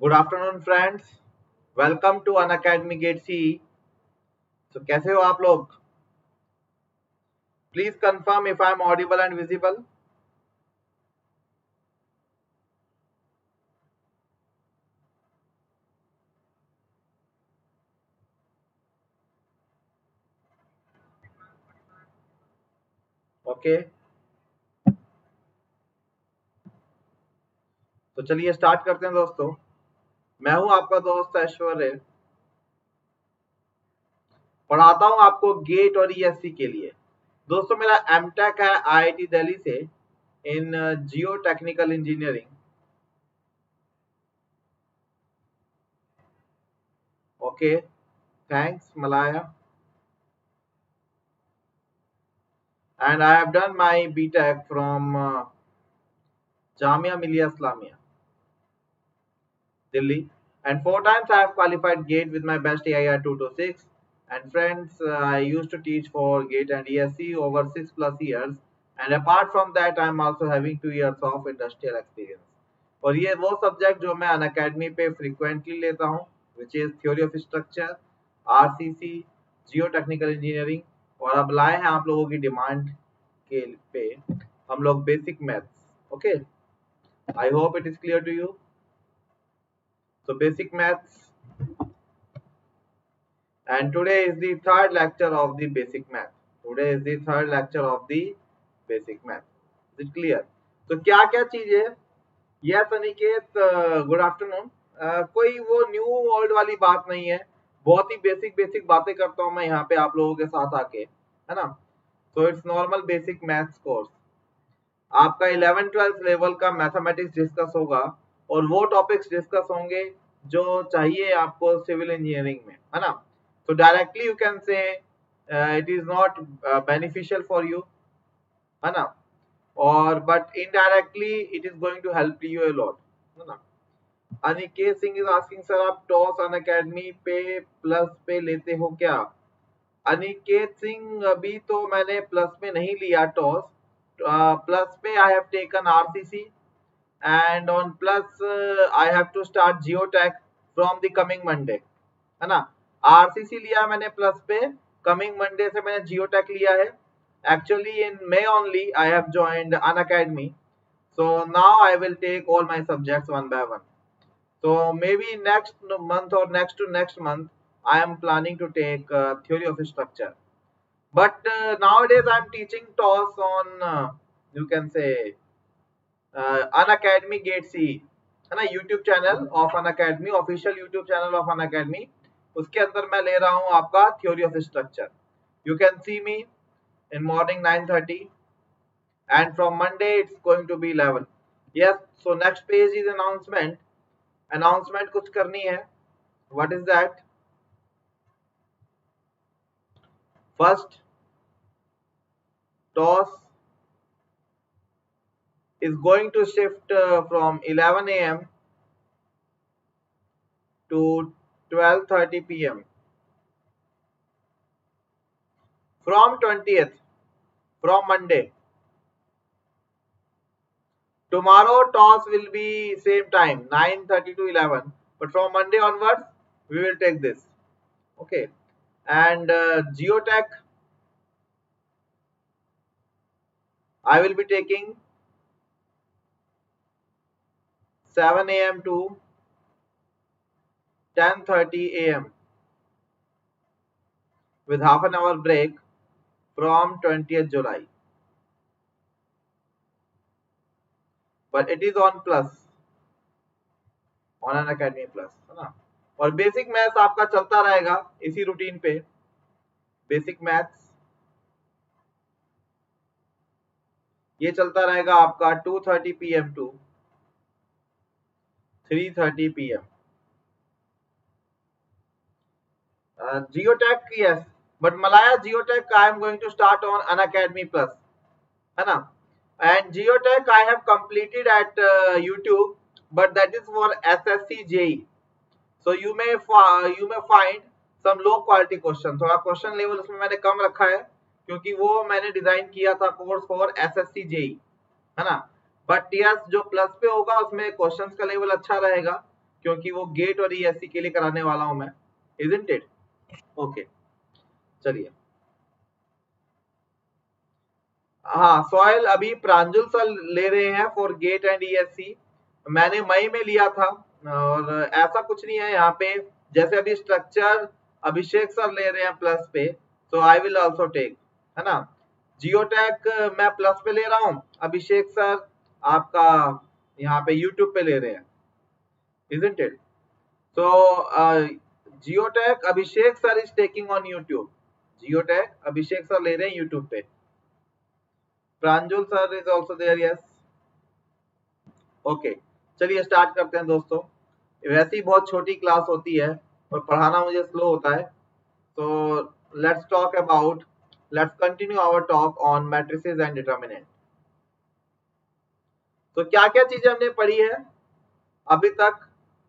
Good afternoon friends, welcome to Unacademy GATE C. तो कैसे हो आप लोग? Please confirm if I am audible and visible. Okay, तो चलिए स्टार्ट करते हैं दोस्तों। मैं हूं आपका दोस्त ऐश्वर्य, पढ़ाता हूं आपको गेट और ईएससी के लिए। दोस्तों मेरा एमटेक है आईआईटी दिल्ली से in geotechnical engineering. Okay, thanks Malaya. And I have done my BTech from Jamia Millia Islamia, Delhi. And 4 times I have qualified GATE with my best AIR 226. And friends, I used to teach for GATE and ESC over 6+ years. And apart from that, I am also having 2 years of industrial experience. और ये वो subject जो मैं Unacademy पे frequently लेता हूँ, which is theory of structure, RCC, Jio technical engineering. और अब लाए हैं आप लोगों की डिमांड के पे हम लोग basic maths. Okay, I hope it is clear to you. So basic maths, and today is the third lecture of the basic math. Today is the third lecture of the basic math. Is it clear? तो क्या क्या चीज है? Yes Aniket, good afternoon. कोई वो new old वाली बात नहीं है, बहुत ही बेसिक बेसिक बातें करता हूँ मैं यहाँ पे आप लोगों के साथ आके, है ना। तो it's normal basic maths course. आपका 11th-12th लेवल का मैथमेटिक्स डिस्कस होगा और वो टॉपिक्स डिस्कस होंगे जो चाहिए आपको सिविल इंजीनियरिंग में, है ना। तो directly you can say it is not beneficial for you, है ना, और but indirectly it is going to help you a lot, है ना। Aniket Singh is asking sir आप टॉस अन अकेडमी पे प्लस पे लेते हो क्या? अनिकेत सिंह अभी तो मैंने प्लस में नहीं लिया टॉस। प्लस पे I have taken RCC and on plus I have to start geotech from the coming Monday, है ना। आरसीसी लिया मैंने प्लस पे, कमिंग मंडे से मैंने जियोटेक लिया है। Actually in May only I have joined Unacademy, so now I will take all my subjects one by one. So maybe next month or next to next month I am planning to take theory of structure. But nowadays I'm teaching TOS on you can say Unacademy Gate C, है ना, YouTube channel of Unacademy, official YouTube channel of Unacademy. उसके अंदर मैं ले रहा हूँ आपका theory of structure. You can see me in morning 9:30 and from Monday it's going to be 11. Yes, so next page is announcement. Announcement कुछ करनी है। What is that? First, TOS is going to shift from 11 a.m. to 12:30 p.m. from 20th, from Monday. Tomorrow TOS will be same time 9:30 to 11, but from Monday onwards we will take this. Okay, and Geotech I will be taking 7 a.m. to 10:30 a.m. with half an hour break from 20th July. But it is on plus, on Unacademy plus, है ना। और basic maths आपका चलता रहेगा इसी routine पे। Basic maths ये चलता रहेगा आपका 2:30 p.m. to 3:30 p.m. Geotech, yes, but Malaya Geotech I am going to start on Unacademy plus, है ना। And Geotech I have completed at YouTube, but that is for SSC JE. So you may find some low quality question. थोड़ा question level उसमें मैंने कम रखा है क्योंकि वो मैंने डिजाइन किया था कोर्स फॉर SSC JE, है ना। बट यस जो प्लस पे होगा उसमें क्वेश्चंस का लेवल अच्छा रहेगा क्योंकि वो गेट और ईएससी के लिए कराने वाला हूं मैं, इजंट इट? ओके, चलिए। हाँ, सॉइल अभी प्रांजल सर ले रहे हैं फॉर गेट एंड ईएससी। मैंने मई में लिया था, और ऐसा कुछ नहीं है यहाँ पे। जैसे अभी स्ट्रक्चर अभिषेक सर ले रहे हैं प्लस पे, तो आई विल आल्सो टेक, है ना। जियोटेक मैं प्लस पे ले रहा हूँ, अभिषेक सर आपका यहाँ पे यूट्यूब पे ले रहे हैं, isn't it? So geotech Abhishek sir is taking on YouTube, geotech Abhishek sir ले रहे हैं यूट्यूब पे। Pranjul sir is also there, yes. Okay, चलिए स्टार्ट करते हैं दोस्तों। वैसे ही बहुत छोटी क्लास होती है और पढ़ाना मुझे स्लो होता है, तो let's talk about, let's continue our talk on matrices and determinant. तो क्या क्या चीजें हमने पढ़ी है अभी तक?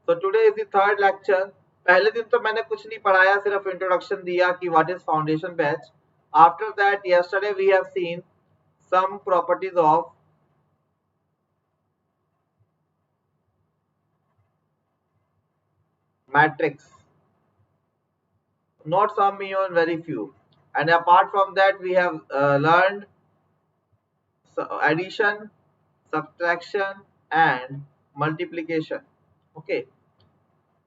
तो today is the third lecture. पहले दिन तो मैंने कुछ नहीं पढ़ाया, सिर्फ इंट्रोडक्शन दिया कि what is foundation batch. After that yesterday we have seen some properties of matrix, not some, even very few. And apart from that, we have learned addition, subtraction, and multiplication. Okay,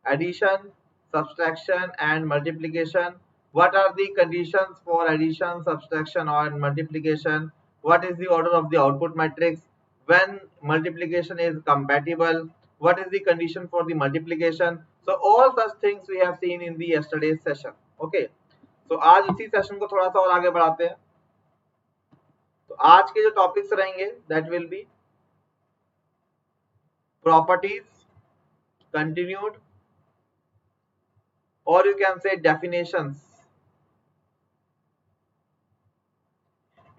addition, subtraction, and multiplication. What are the conditions for addition, subtraction, or multiplication? What is the order of the output matrix? When multiplication is compatible? What is the condition for the multiplication? So all such things we have seen in the yesterday's session. Okay, तो आज इसी session को थोड़ा सा और आगे बढ़ाते हैं। तो आज के जो टॉपिक्स रहेंगे that will be properties, continued, और you can say definitions.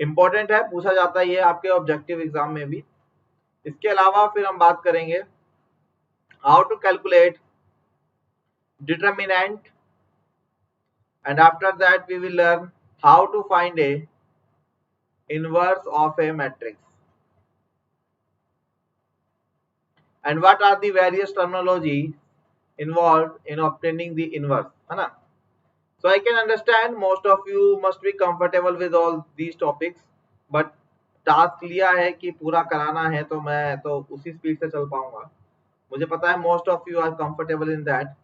Important है, पूछा जाता है ये आपके ऑब्जेक्टिव एग्जाम में भी। इसके अलावा फिर हम बात करेंगे how to calculate determinant, and after that we will learn how to find a inverse of a matrix, and what are the various terminology involved in obtaining the inverse, है ना। So I can understand most of you must be comfortable with all these topics, but task लिया है कि पूरा कराना है, तो मैं तो उसी स्पीड से चल पाऊंगा। मुझे पता है most of you are comfortable in that.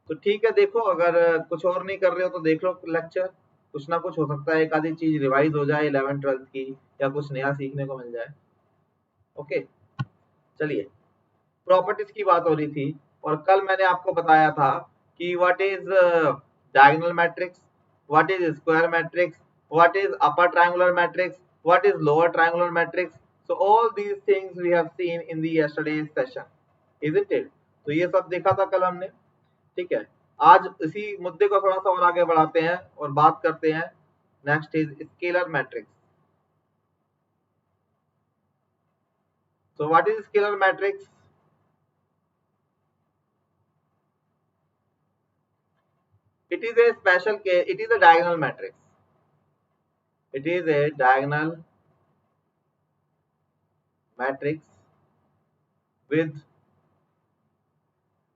तो ठीक है, देखो अगर कुछ और नहीं कर रहे हो तो देख लो लेक्चर, कुछ ना कुछ हो सकता है, एक आधी चीज रिवाइज हो जाए 11th-12th की, या कुछ नया सीखने को मिल जाए। ओके, चलिए, प्रॉपर्टीज की बात हो रही थी, और कल मैंने आपको बताया था कि what is diagonal matrix, what is square matrix, what is upper triangular matrix, what is lower triangular matrix. So all these things we have seen in the yesterday's session, isn't it? तो ये सब देखा था कल हमने, ठीक है। आज इसी मुद्दे को थोड़ा सा और आगे बढ़ाते हैं और बात करते हैं। Next is scalar matrix. So what is scalar matrix? It is a special case. It is a diagonal matrix. It is a diagonal matrix with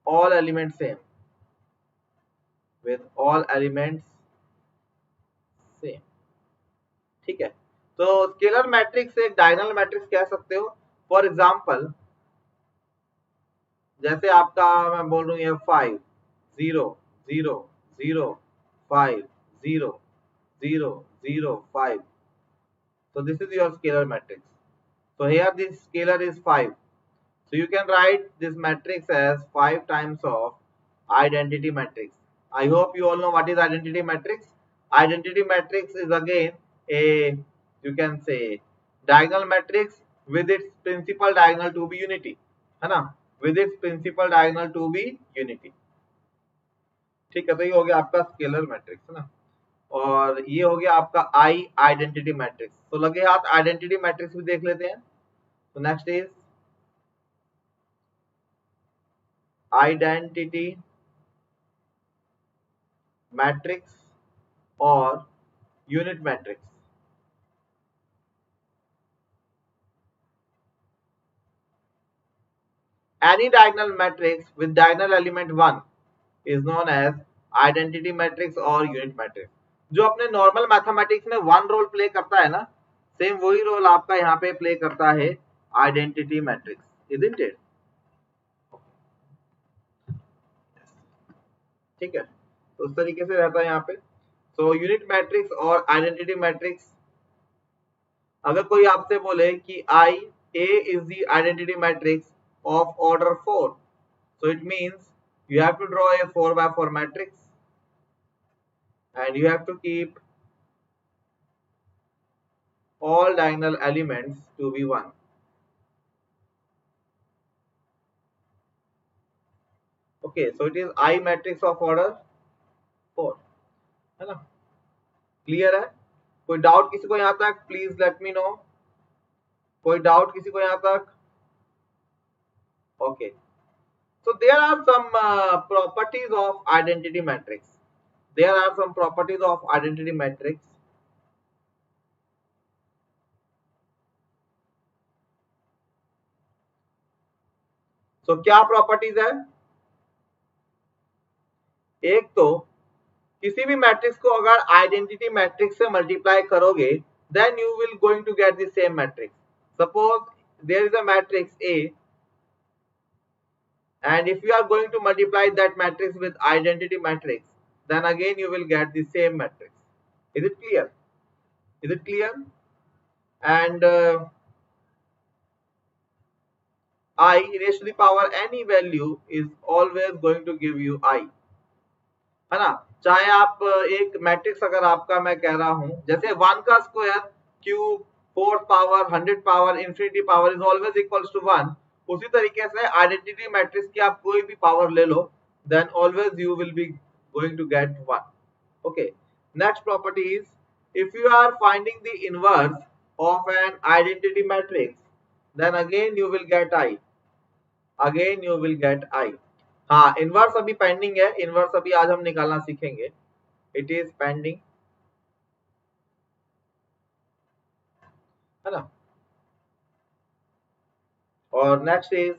all elements same. With all elements same. ठीक है। तो scalar matrix एक diagonal matrix कह सकते हो। For example, जैसे आपका मैं बोल रहा हूँ ये 5 0 0 0 5 0 0 0 5, so this is your scalar matrix. So here this scalar is 5, so you can write this matrix as 5 times of identity matrix. I hope you all know what is identity matrix. Identity matrix is again a, you can say, diagonal matrix with its principal diagonal to be unity, है ना, with its principal diagonal to be unity। ठीक है, तो ये हो गया आपका scalar matrix, है ना। और ये हो गया आपका आई आइडेंटिटी मैट्रिक्स। तो लगे हाथ आइडेंटिटी मैट्रिक्स भी देख लेते हैं। तो नेक्स्ट इज आइडेंटिटी मैट्रिक्स और unit matrix. Any diagonal matrix with diagonal element 1 is known as identity matrix और यूनिट मैट्रिक्स. जो अपने नॉर्मल मैथमेटिक्स में वन रोल प्ले करता है ना, सेम वही रोल आपका यहाँ पे प्ले करता है आइडेंटिटी मैट्रिक्स. Isn't it? ठीक है, तो उस तरीके से रहता है यहाँ पे. तो यूनिट मैट्रिक्स और आइडेंटिटी मैट्रिक्स, अगर कोई आपसे बोले कि I A is the identity matrix of order 4, so it means you have to draw a 4 by 4 matrix and you have to keep all diagonal elements to be 1. Okay, so it is I matrix of order 4, है ना? Clear है? कोई doubt किसी को यहाँ तक? Please let me know. कोई doubt किसी को यहाँ तक? Okay, so there are some properties of identity matrix. There are some properties of identity matrix. So क्या प्रॉपर्टीज है? एक तो किसी भी मैट्रिक्स को अगर आइडेंटिटी मैट्रिक्स से मल्टीप्लाई करोगे then you will going to get the same matrix. Suppose there is a matrix A and if you are going to multiply that matrix with identity matrix, then again you will get the same matrix. Is it clear? Is it clear? And I raised to the power any value is always going to give you I, है ना? चाहे आप एक matrix अगर आपका मैं कह रहा हूं जैसे 1 का square cube 4th power 100 power infinity power is always equals to 1, उसी तरीके से आइडेंटिटी मैट्रिक्स की आप कोई भी पावर ले लो then always you will be going to get 1. Okay, next property is if you are finding the inverse of an identity matrix then again you will get I. Again you will get I. हाँ, inverse अभी pending है. Inverse अभी आज हम निकालना सीखेंगे. It is pending, है ना? और next is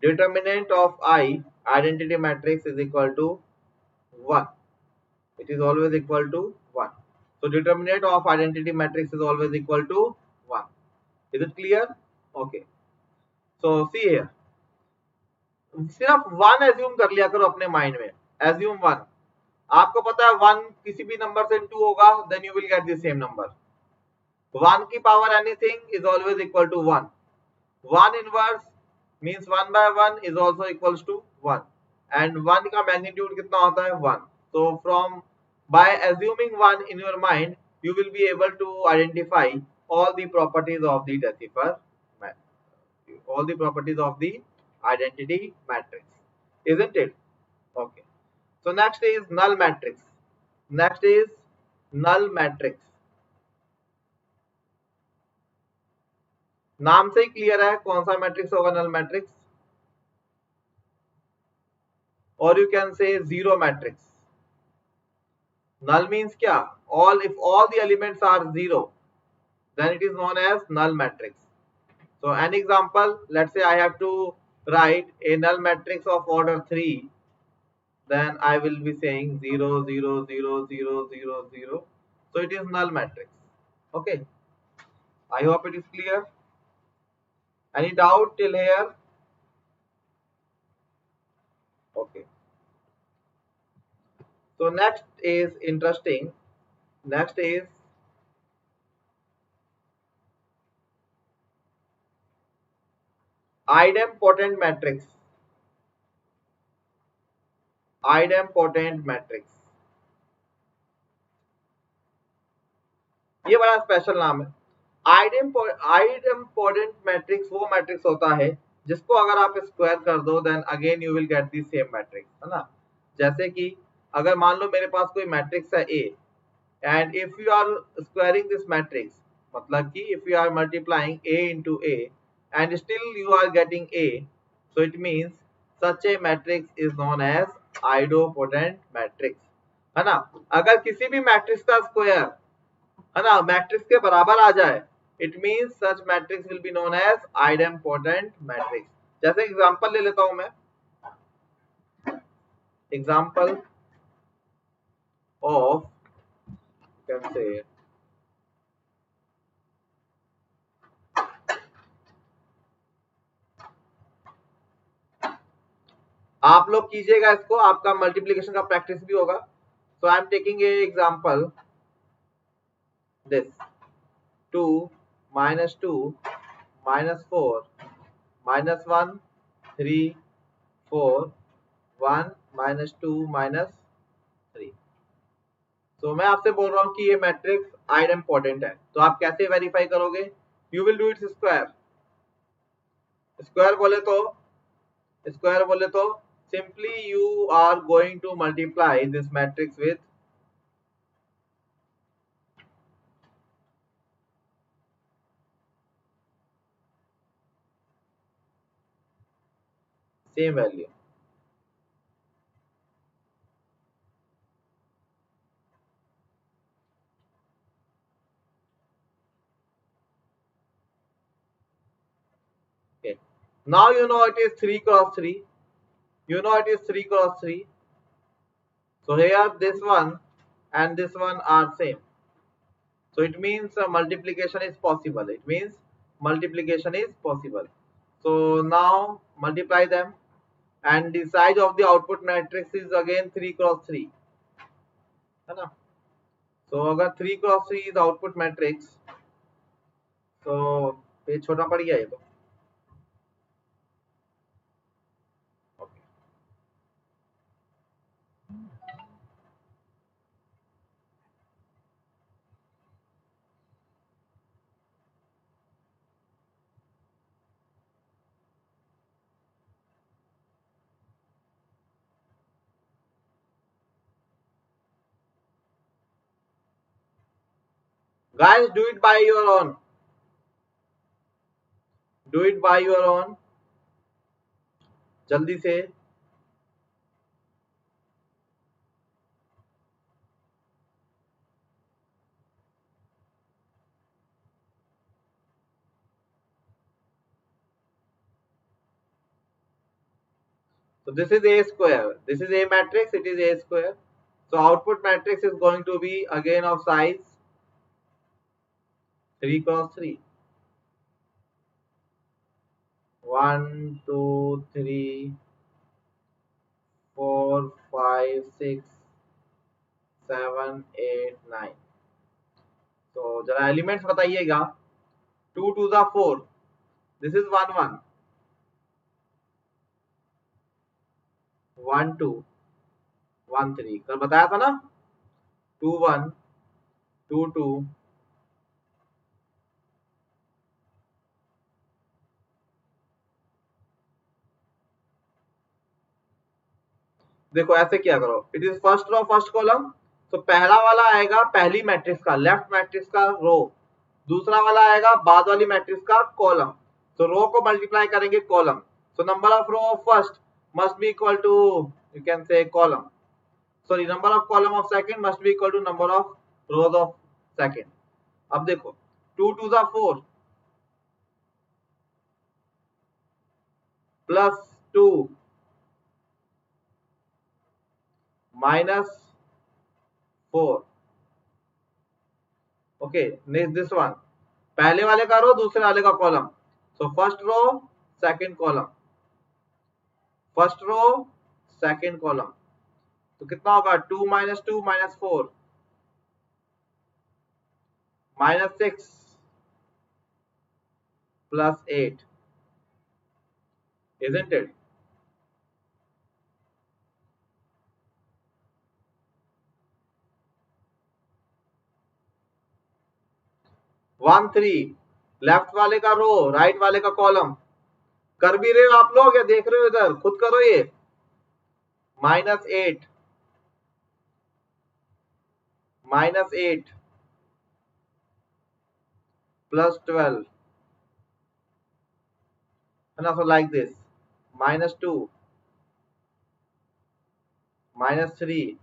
determinant of I identity matrix is equal to 1. It is always equal to 1. so determinant of identity matrix is always equal to 1. is it clear? okay, so see here, सिर्फ 1 assume कर लिया करो अपने mind में. Assume 1. आपको पता है 1 किसी भी नंबर से 2 होगा then you will get the same number. 1 की power anything is always equal to 1. 1 inverse means 1 by 1 is also equals to 1 and 1 का मैग्नीट्यूड कितना होता है 1. so from by assuming 1 in your mind you will be able to identify all the properties of the decipher matrix, all the properties of the identity matrix, isn't it? okay, so next is null matrix. Next is null matrix. नाम से ही clear है कौन सा matrix होगा null matrix. और you can say zero matrix. Null means क्या? All, if all the elements are zero then it is known as null matrix. so an example, let's say I have to write a null matrix of order 3, then I will be saying 0 0 0 0 0 0. so it is null matrix. okay, I hope it is clear. Any doubt till here? okay, so next is interesting. Next is idempotent matrix. idempotent matrix, ये बड़ा special नाम है. idempotent matrix वो matrix होता है जिसको अगर आप स्क्वायर कर दो then again you will get the same matrix, है ना? जैसे कि अगर मान लो मेरे पास कोई मैट्रिक्स है A and if you are squaring this matrix, मतलब कि if you are multiplying A into A and still you are getting A, so it means such a matrix is known as idempotent matrix, है ना? अगर किसी भी matrix का square, है ना, मैट्रिक्स के बराबर आ जाए, it means such matrix will be known as idempotent matrix. जैसे एग्जांपल ले लेता हूं मैं, एग्जांपल ऑफ कैन से आप लोग कीजिएगा इसको, आपका मल्टीप्लिकेशन का प्रैक्टिस भी होगा। So I am taking a example this 2 minus 2 minus 4 minus 1 3 4 1 minus 2 minus 3। तो मैं आपसे बोल रहा हूं कि ये मैट्रिक्स आइड इम्पोर्टेंट है, तो आप कैसे वेरीफाई करोगे? You will do its square. Square बोले तो simply you are going to multiply this matrix with same value। Okay, now you know it is 3 cross 3, you know it is 3 cross 3, so here this one and this one are same, so it means multiplication is possible, it means multiplication is possible। So now multiply them and the size of the output matrix is again 3 cross 3 है ना। so अगर 3 cross 3 is output matrix, तो ये छोटा पड़ गया ये तो। okay. Guys, do it by your own, do it by your own, जल्दी से। So this is A square, this is A matrix, it is A square, so output matrix is going to be again of size 3 cross 3, 1 2 3 4 5 6 7 8 9। तो जरा elements बताइएगा। 2 2 ज़ा 4, this is 1 1 1 2 1 3, कल बताया था ना, 2 1 2 2। देखो ऐसे क्या करो, it is first row first column, तो पहला वाला आएगा पहली मैट्रिक्स का लेफ्ट मैट्रिक्स का रो, दूसरा वाला आएगा बाद वाली मैट्रिक्स का कॉलम, तो रो को मल्टीप्लाई करेंगे column, so number of row of first must be equal to, you can say, column, sorry, number of column of second must be equal to number of rows of second। अब देखो 2 2 ज़ा 4 plus 2 minus 4। Okay, next this one, पहले वाले का row दूसरे वाले का column, so first row second column, first row second column, तो कितना होगा 2 minus 2 minus 4 minus 6 plus 8, isn't it? One three, left वाले का रो राइट वाले का कॉलम, कर भी रहे हो आप लोग या देख रहे हो इधर, खुद करो ये। माइनस 8 माइनस 8 प्लस 12 है ना, so like this, minus 2 minus 3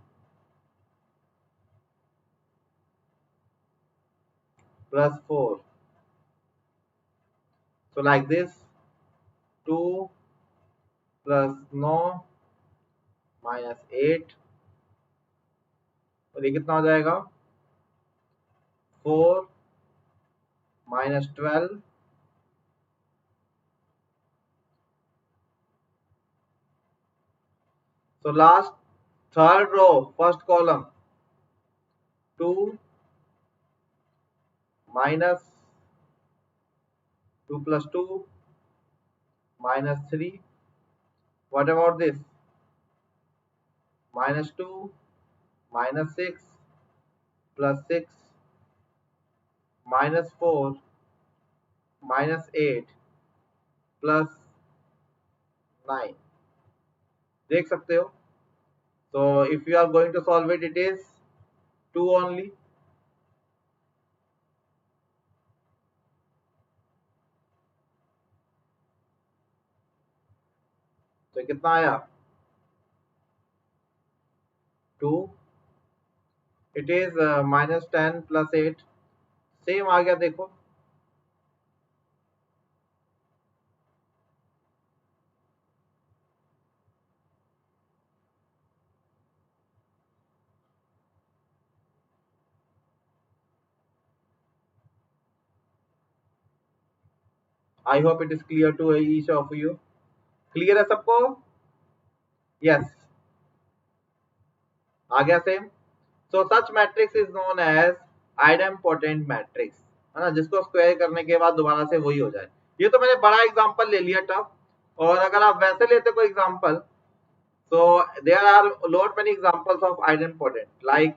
plus 4, so like this 2 +9 -8 और ये कितना हो जाएगा 4 -12 so last third row first column 2 minus 2 plus 2 minus 3 what about this -2 -6 +6 -4 -8 +9 देख सकते हो so if you are going to solve it it is 2 only तो कितना आया 2 it is -10 + 8 सेम आ गया देखो I hope it is clear to each of you clear है सबको यस आ गया same so such matrix is known as idempotent matrix है ना जिसको स्क्वायर करने के बाद दोबारा से वही हो जाए ये तो मैंने बड़ा एग्जांपल ले लिया टफ और अगर आप वैसे लेते कोई example so there are lot many examples of idempotent like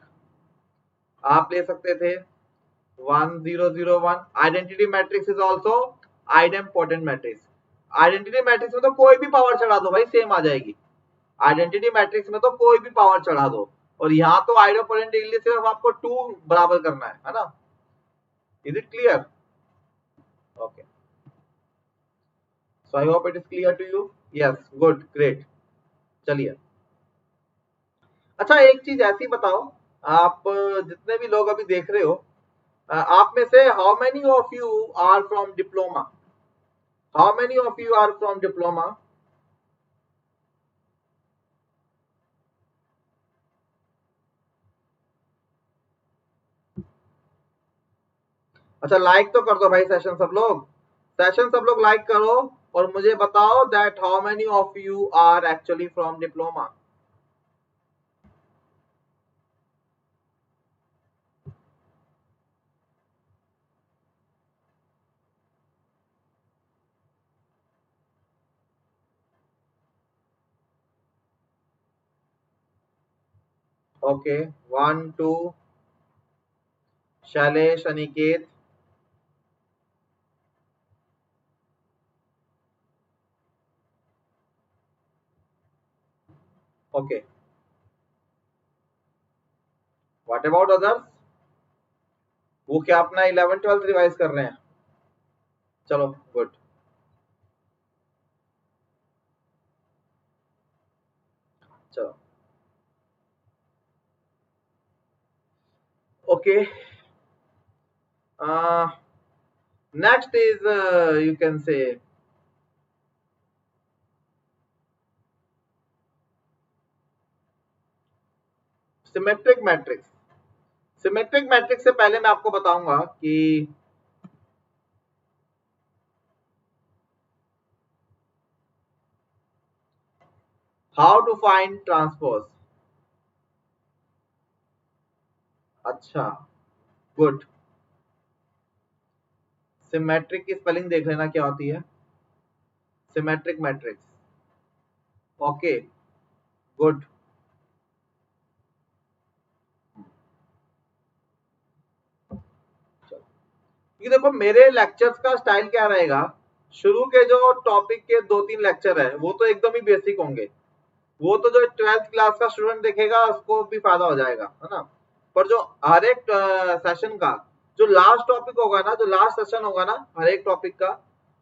आप ले सकते थे 1001 identity matrix is also idempotent matrix identity matrix में तो कोई भी पावर चढ़ा दो भाई सेम आ जाएगी आइडेंटिटी मैट्रिक्स में तो कोई भी पावर चढ़ा दो और यहाँ तो आइडेम्पोटेंट के लिए सिर्फ आपको 2 बराबर करना है ना is it clear okay so I hope it is clear to you yes good great चलिए अच्छा एक चीज ऐसी बताओ आप जितने भी लोग अभी देख रहे हो आप में से how many of you are from diploma how many of you are from diploma अच्छा लाइक तो कर दो भाई सेशन सब लोग लाइक करो और मुझे बताओ that how many of you are actually from diploma okay 1 2 Shailesh Aniket okay what about others वो क्या अपना 11 12 रिवाइज कर रहे हैं चलो गुड चलो okay next is you can say symmetric matrix symmetric matrix से पहले मैं आपको बताऊंगा कि हाउ टू फाइंड ट्रांसपोज अच्छा गुड सिमेट्रिक की स्पेलिंग देख लेना क्या होती है सिमेट्रिक मैट्रिक्स ओके गुड ये देखो मेरे लेक्चर्स का स्टाइल क्या रहेगा शुरू के जो टॉपिक के 2-3 लेक्चर है वो तो एकदम ही बेसिक होंगे वो तो जो 12th क्लास का स्टूडेंट देखेगा उसको भी फायदा हो जाएगा है ना पर जो हर एक सेशन का जो लास्ट टॉपिक होगा ना जो लास्ट सेशन होगा ना हर एक टॉपिक का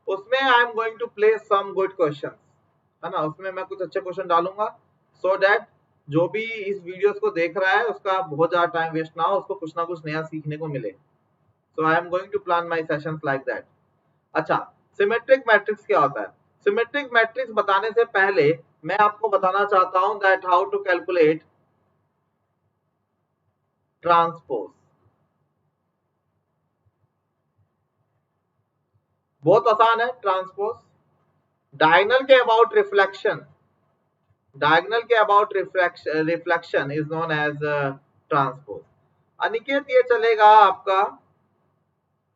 उसमें I am going to place some good question है ना उसमें मैं कुछ अच्छे क्वेश्चन डालूंगा सो दैट जो भी इस वीडियोस को देख रहा है उसका बहुत ज्यादा टाइम वेस्ट ना हो उसको कुछ ना कुछ नया सीखने को मिले so I am going to plan my sessions like that अच्छा सिमेट्रिक मैट्रिक्स क्या होता है सिमेट्रिक मैट्रिक्स बताने से पहले मैं आपको बताना चाहता हूं that how to calculate transpose. बहुत आसान है ट्रांसपोज। डायगोनल के अबाउट रिफ्लेक्शन, डायगोनल के about reflection is known as transpose. Aniket ये चलेगा आपका,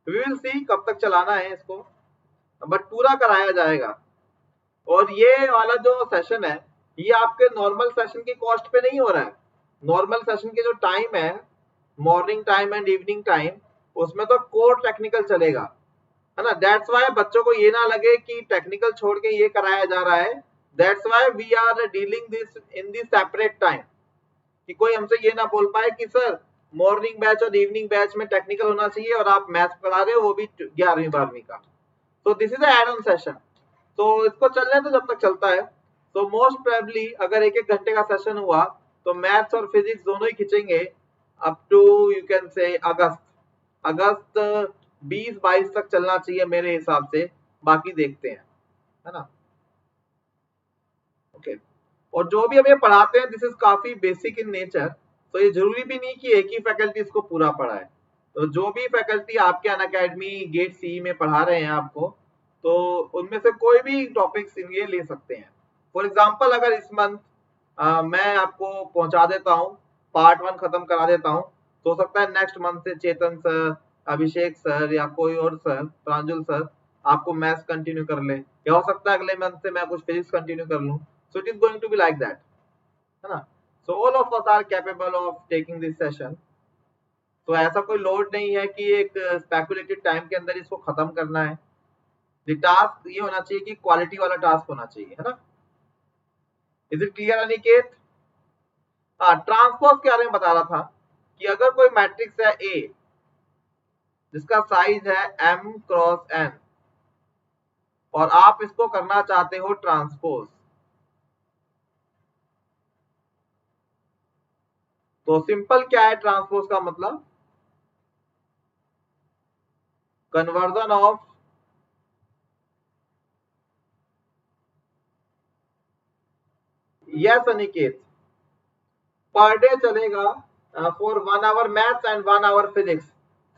वी विल सी कब तक चलाना है इसको, बट पूरा कराया जाएगा। और ये वाला जो सेशन है ये आपके नॉर्मल सेशन की कॉस्ट पे नहीं हो रहा है। नॉर्मल सेशन के जो टाइम है, morning time and evening time, उसमें तो कोर टेक्निकल चलेगा, है ना। दैट्स वाई बच्चों को ये ना लगे कि टेक्निकल छोड़ के ये कराया जा रहा है। That's why we are dealing this in the separate time, कि कोई हमसे ये ना बोल पाए कि सर मॉर्निंग बैच और इवनिंग बैच में टेक्निकल होना चाहिए और आप मैथ्स पढ़ा रहे हो वो भी 11वीं 12वीं का। तो this is add on session, तो इसको चलने तो जब तक चलता है। तो मोस्ट प्रोबेबली अगर 1-1 घंटे का सेशन हुआ तो मैथ्स और फिजिक्स दोनों ही खींचेंगे अप टू यू कैन से अगस्त 20-22 तक चलना चाहिए मेरे हिसाब से, बाकी देखते हैं, है ना। ओके, और जो भी हम ये पढ़ाते हैं दिस इज काफी बेसिक इन नेचर, तो ये जरूरी भी नहीं कि एक ही फैकल्टी इसको पूरा पढ़ाए। तो जो भी फैकल्टी आपके अनअकैडमी गेट सी में पढ़ा रहे हैं आपको, तो उनमें से कोई भी टॉपिक्स ये ले सकते हैं। फॉर एग्जाम्पल अगर इस मंथ मैं आपको पहुंचा देता हूँ, पार्ट 1 खत्म करा देता हूँ, तो हो सकता है नेक्स्ट मंथ से चेतन सर, अभिषेक सर या कोई और सर, प्रांजुल सर आपको मैथ्स कंटिन्यू कर ले, या हो सकता है अगले मंथ से मैं कुछ फिजिक्स कंटिन्यू कर लूँ। So it is going to be like that, है ना। So all of us are capable of taking this session. तो ऐसा कोई लोड नहीं है कि एक स्पेकुलेटेड टाइम के अंदर इसको खत्म करना है। टास्क ये होना चाहिए कि क्वालिटी वाला टास्क होना चाहिए, है ना। Is it clear Aniket? हाँ, ट्रांसपोज के बारे में बता रहा था कि अगर कोई मैट्रिक्स है ए जिसका साइज है m क्रॉस n और आप इसको करना चाहते हो ट्रांसपोज, तो सिंपल क्या है ट्रांसपोज का मतलब, conversion of yes Aniket, per day चलेगा for 1 hour maths and 1 hour physics.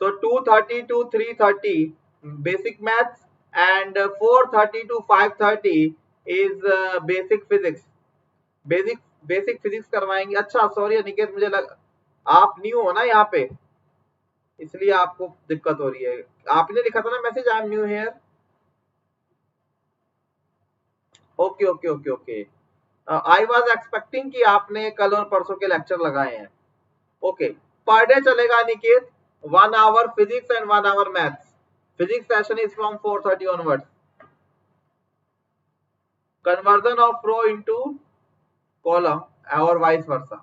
So 2:30 to 3:30 basic maths and 4:30 to 5:30 is basic physics. Basic physics करवाएंगे। अच्छा सॉरी अनिकेत, मुझे लग आप न्यू हो ना यहाँ पे, इसलिए आपको दिक्कत हो रही है। आपने लिखा था ना message I am new here. Okay okay okay okay, I was expecting कि आपने कल और परसों के लेक्चर लगाए हैं। ओके, पर डे चलेगा Aniket 1 hour physics and 1 hour maths. Physics session is from 4:30 onwards. Conversion of row into column और वाइस वर्सा।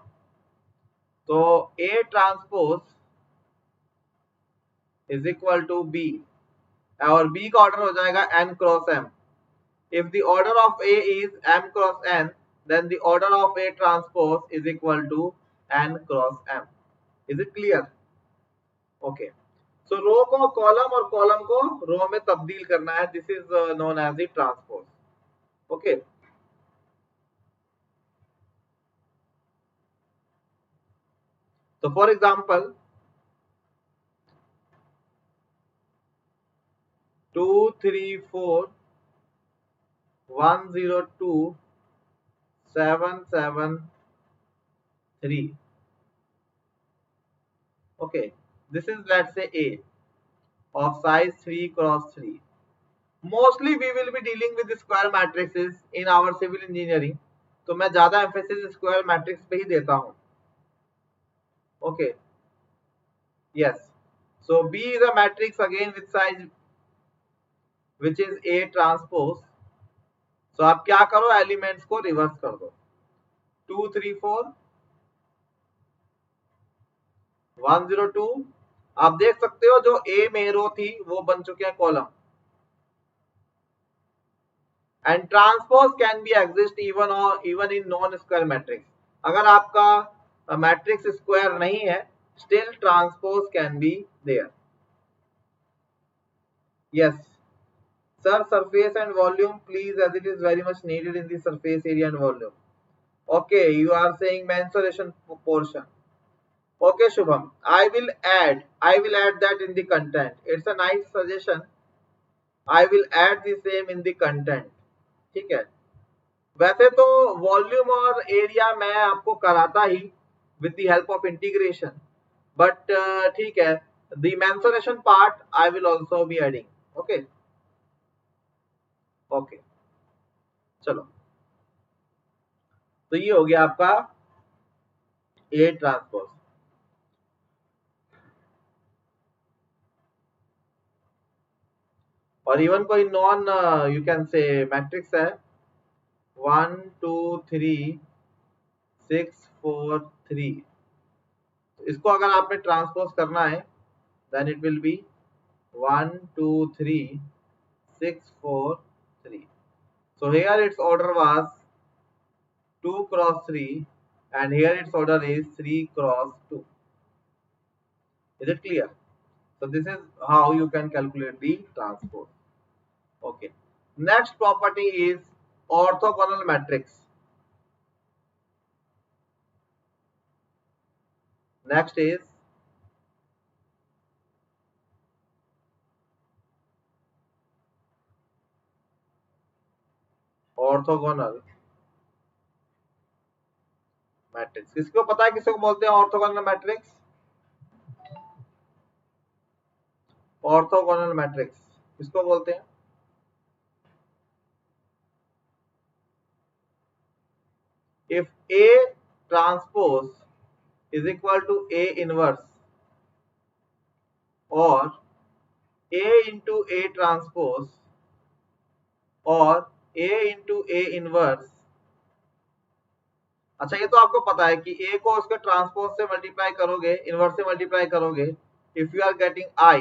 तो A transpose is equal to B, और बी का ऑर्डर हो जाएगा n cross m। If the order of A is m cross n, then the order of A transpose is equal to n cross m. Is it clear? Okay. So रो को column और column को रो में तब्दील करना है। This is known as the transpose. Okay. So for example, 2 3 4 1 0 2 7 7 3. Okay, this is let's say A of size 3 cross 3. Mostly we will be dealing with the square matrices in our civil engineering, तो मैं ज्यादा emphasis square matrix पे ही देता हूँ। Okay, yes, so B is a matrix again with size which is A transpose. So आप क्या करो, elements को रिवर्स कर दो, 2 3 4 1 0 2। आप देख सकते हो जो A में रो थी वो बन चुके हैं column. And transpose can be exist even in non square matrix. अगर आपका मैट्रिक्स स्क्वायर नहीं है, still transpose can be there. Yes, Sir, surface and volume, please, as it is very much needed in the surface area and volume. Okay, you are saying mensuration portion. Okay, Shubham, I will add that in the content. It's a nice suggestion. I will add the same in the content. ठीक है. वैसे तो volume और area मैं आपको कराता ही with the help of integration, but ठीक है, the mensuration part I will also be adding. Okay okay, चलो, तो ये हो गया आपका ए ट्रांसपोज. और इवन कोई non you can say matrix है 1 2 3 6 4 3, इसको अगर आपने ट्रांसपोज करना है then it will be 1 2 3 6 4 3. So here its order was 2 cross 3 and here its order is 3 cross 2. Is it clear? So this is how you can calculate the transpose. Okay. Next property is orthogonal matrix. Next is orthogonal matrix. किसको पता है किसको बोलते हैं orthogonal matrix? Orthogonal matrix किसको बोलते हैं? If A transpose is equal to A inverse or A into A transpose और A into A inverse. अच्छा, ये तो आपको पता है कि A को उसके ट्रांसपोज से मल्टीप्लाई करोगे, इनवर्स से मल्टीप्लाई करोगे, if you are getting I,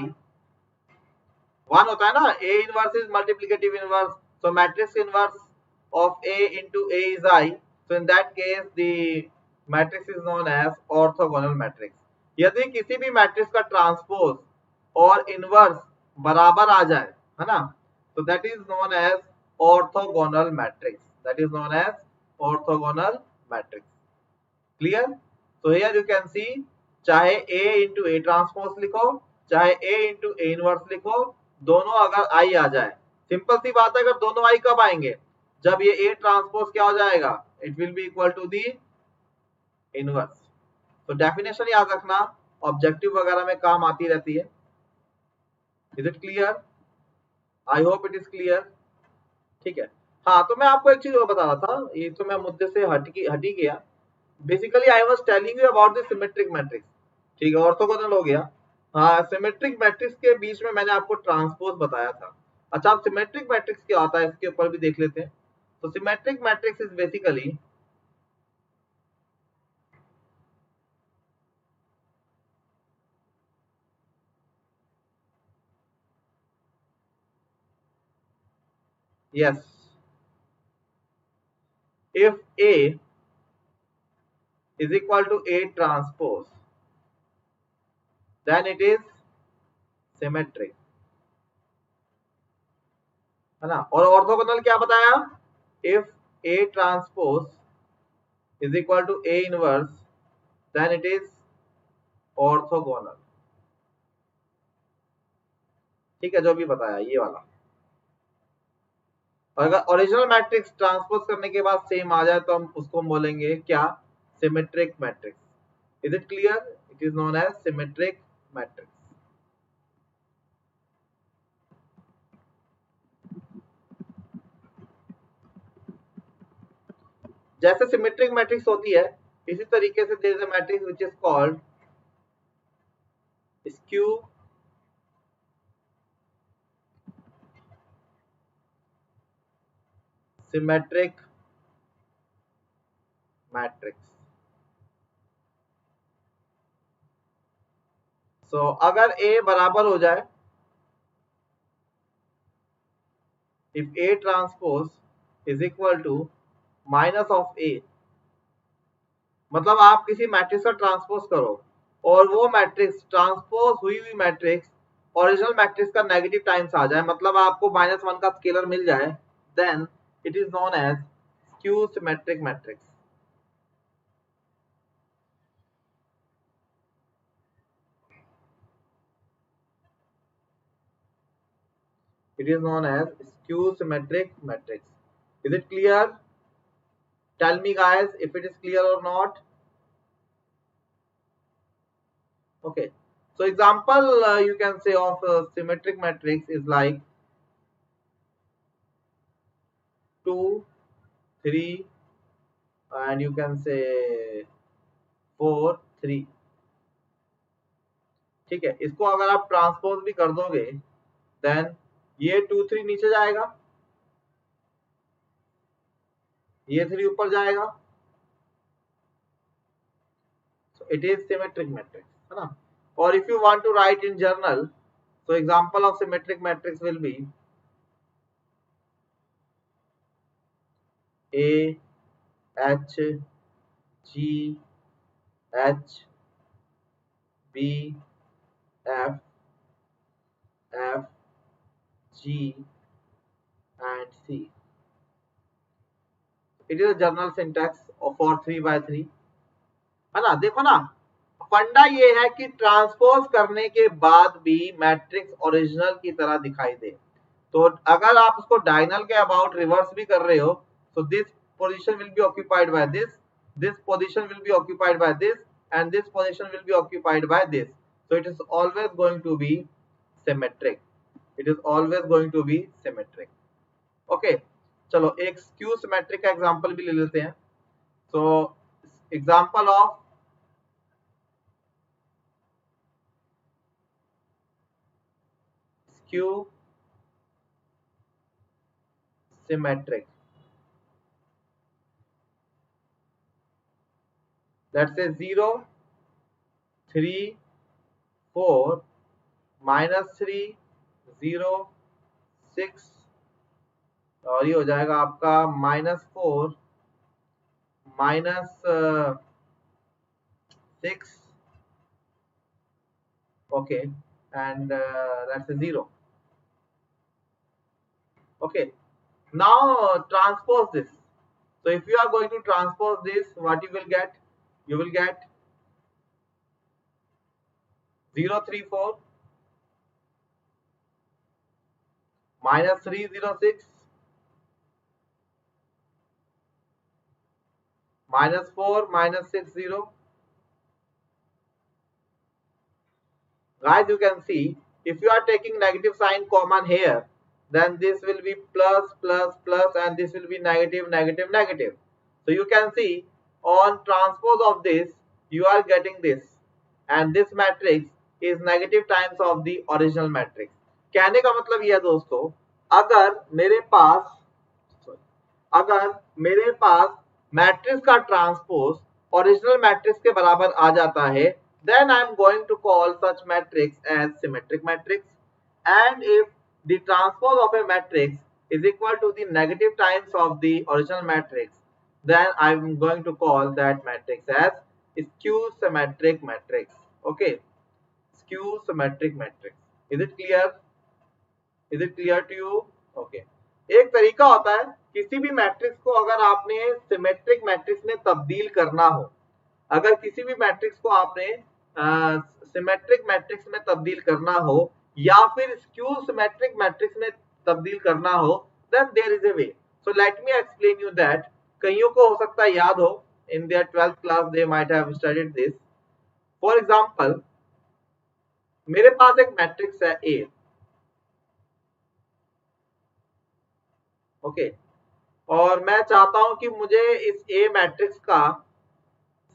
one होता है ना, A inverse is multiplicative inverse, so matrix inverse of A into A is I, so in that case the matrix is known as orthogonal matrix. यदि किसी भी matrix का transpose और inverse बराबर आ जाए, है ना, so that is known as orthogonal matrix. That is known as orthogonal matrix. Clear? So here you can see, चाहे A into A transpose लिखो, चाहे A into A inverse लिखो, दोनों अगर I आ जाए, सिंपल सी बात है, अगर दोनों I कब आएंगे? जब ये A transpose क्या हो जाएगा? It will be equal to the inverse. तो डेफिनेशन याद रखना, ऑब्जेक्टिव वगैरह में काम आती रहती है. Is it clear? I hope it is clear. ठीक है. हाँ, तो मैं आपको एक चीज और बता रहा था, ये तो मैं मुद्दे से हट ही गया. Basically I was telling you about the symmetric matrix. ठीक है, ऑर्थोगोनल हो गया. हाँ, सिमेट्रिक मैट्रिक्स के बीच में मैंने आपको ट्रांसपोज बताया था. अच्छा, अब सिमेट्रिक मैट्रिक्स क्या होता है इसके ऊपर भी देख लेते हैं. तो symmetric matrix is basically yes, if A is equal to A transpose, then it is symmetric, है ना. और ऑर्थोगोनल क्या बताया? If A transpose is equal to A inverse, then it is orthogonal. ठीक है, जो भी बताया ये वाला. और अगर ओरिजिनल मैट्रिक्स ट्रांसपोज करने के बाद सेम आ जाए तो हम उसको बोलेंगे क्या? Symmetric matrix. Is it clear? It is known as symmetric matrix. जैसे सिमेट्रिक मैट्रिक्स होती है, इसी तरीके से there is a matrix which is called skew symmetric matrix. So अगर A बराबर हो जाए, if A transpose is equal to minus of A, मतलब आप किसी मैट्रिक्स का ट्रांसपोज करो और वो मैट्रिक्स ट्रांसपोज हुई मैट्रिक्स ओरिजिनल मैट्रिक्स का नेगेटिव टाइम्स आ जाए, मतलब आपको -1 का स्केलर मिल जाए, then it is known as skew symmetric matrix. It is known as skew symmetric matrix. Is it clear? Tell me guys if it is clear or not. Okay. So example you can say of symmetric matrix is like 2, 3 and you can say 4, 3. ठीक है, इसको अगर आप transpose भी कर दोगे then ये 2, 3 नीचे जाएगा, ये 3 ऊपर जाएगा, so it is symmetric matrix, है ना? Or if you want to write in journal, so example of symmetric matrix will be A, H, G, H, B, F, F, G and C. It is a general syntax for 3x3, है ना? देखो ना, फंडा ये है कि transpose करने के बाद भी मैट्रिक्स ओरिजिनल की तरह दिखाई दे। तो अगर आप उसको डायगोनल के अबाउट रिवर्स भी कर रहे हो, so this position will be occupied by this position will be occupied by this and this position will be occupied by this, so it is always going to be symmetric, it is always going to be symmetric. Okay, चलो एक skew symmetric का example भी ले लेते हैं। so example of skew symmetric, let's say 0, 3, 4, -3, 0, 6 और ये हो जाएगा आपका -4, -6, okay, and that's a 0. Okay, now transpose this. So if you are going to transpose this, what you will get? You will get 0, 3, 4, -3, 0, 6, -4, -6, 0. Guys, you can see if you are taking negative sign common here, then this will be plus, plus, plus, and this will be negative, negative, negative. So you can see on transpose of this, you are getting this, and this matrix is negative times of the original matrix. कहने का मतलब यह है दोस्तों, अगर मेरे पास अगर मेरे पास मैट्रिक्स का ट्रांसपोज ओरिजिनल मैट्रिक्स के बराबर आ जाता है, then I am going to call such matrix as symmetric matrix. And if the transpose of a matrix is equal to the negative times of the original matrix, then I am going to call that matrix as skew symmetric matrix. Okay, skew symmetric matrix. Is it clear? Is it clear to you? Okay. एक तरीका होता है किसी भी matrix को अगर आपने symmetric matrix में तब्दील करना हो, अगर किसी भी मैट्रिक्स को आपने सिमेट्रिक मैट्रिक्स में तब्दील करना हो या फिर स्क्यू सिमेट्रिक मैट्रिक्स में तब्दील करना हो, then there is a way. So let me explain you that. कईयों को हो सकता है याद हो, in their 12th class they might have studied this. For example, मेरे पास एक मैट्रिक्स है ए. ओके, और मैं चाहता हूं कि मुझे इस ए मैट्रिक्स का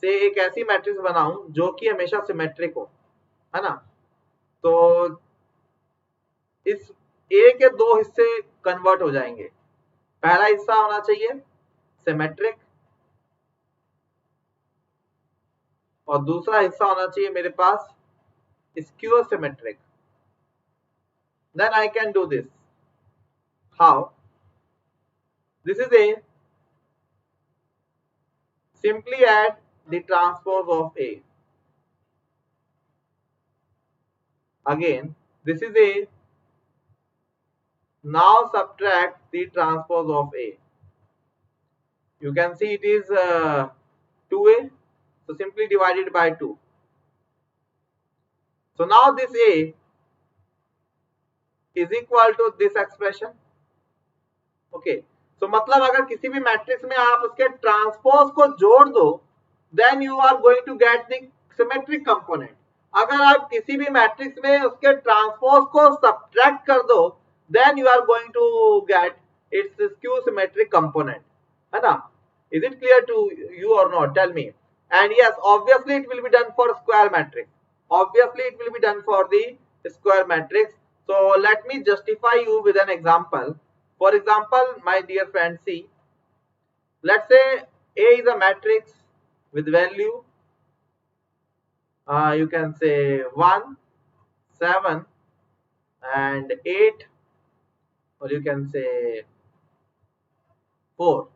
से एक ऐसी मैट्रिक्स बनाऊं जो कि हमेशा सिमेट्रिक हो, है ना? तो इस ए के दो हिस्से कन्वर्ट हो जाएंगे. पहला हिस्सा होना चाहिए सिमेट्रिक और दूसरा हिस्सा होना चाहिए मेरे पास skew symmetric. Then I can do this. How? This is A. Simply add the transpose of A. Again, This is A. Now subtract the transpose of A. You can see it is 2A. So simply divide it by 2. So now this A is equal to this expression. Okay. So मतलब अगर किसी भी matrix में आप उसके transpose को जोड़ दो, then you are going to get the symmetric component. अगर आप किसी भी मैट्रिक्स में उसके ट्रांसपोज को सब्ट्रैक्ट कर दो, then you are going to get its skew symmetric component. है ना? Is it clear to you or not? Tell me. And yes, obviously it will be done for square matrix. Obviously it will be done for the square matrix. So let me justify you with an example. For example, my dear friend, see, let's say A is a matrix with value, you can say 1, 7 and 8, or you can say 4.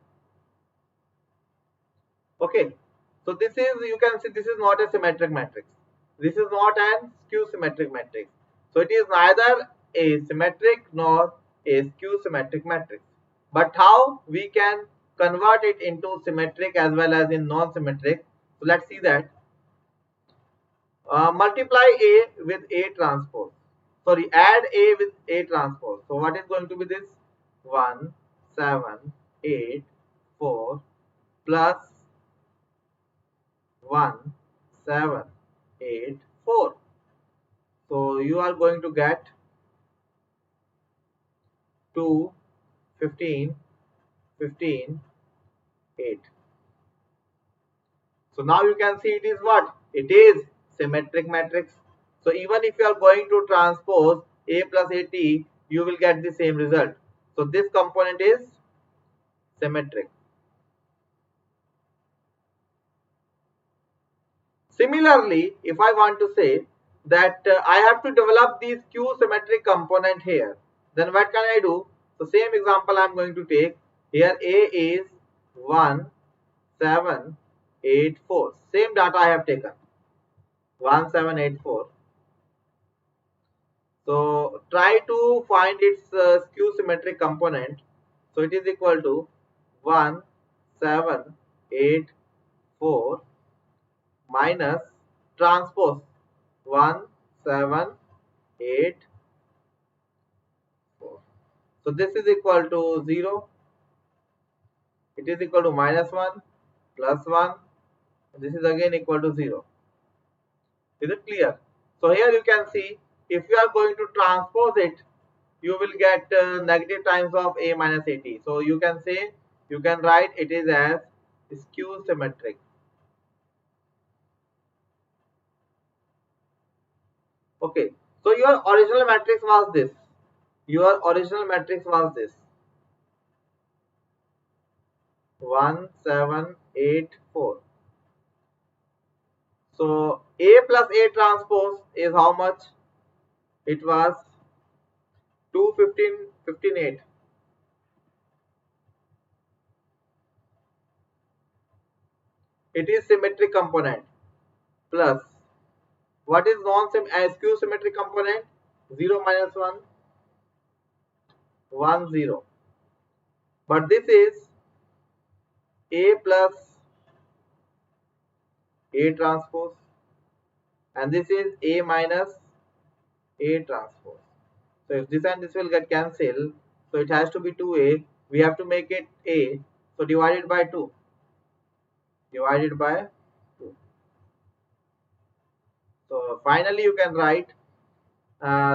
Okay, so this is, you can see, this is not a symmetric matrix. This is not an skew symmetric matrix. So it is neither a symmetric nor a skew symmetric matrix. But how we can convert it into symmetric as well as in non-symmetric? So let's see that. Multiply A with A transpose. Sorry, add A with A transpose. So what is going to be this? 1, 7, 8, 4 plus 1, 7, 8, 4. So you are going to get 2, 15, 15, 8. So now you can see it is what? It is symmetric matrix. So even if you are going to transpose A plus AT, you will get the same result. So this component is symmetric. Similarly, if I want to say that I have to develop the skew symmetric component here, then what can I do? So same example I am going to take. Here A is 1, 7, 8, 4. Same data I have taken. 1, 7, 8, 4. So try to find its skew symmetric component. So it is equal to 1, 7, 8, 4 minus transpose 1, 7, 8, 4. So this is equal to 0. It is equal to minus 1 plus 1. This is again equal to 0. Is it clear? So here you can see, if you are going to transpose it, you will get negative times of A minus AT. So you can say, you can write it is as skew symmetric. Okay, so your original matrix was this. Your original matrix was this. 1, 7, 8, 4. So A plus A transpose is how much? It was 2, 15, 15, 8. It is symmetric component plus what is skew symmetric component? 0 minus 1, 1, 0. But this is A plus A transpose and this is A minus A transpose. So if this and this will get cancelled, so it has to be 2A. We have to make it A. So divided by 2. Divided by 2. So finally you can write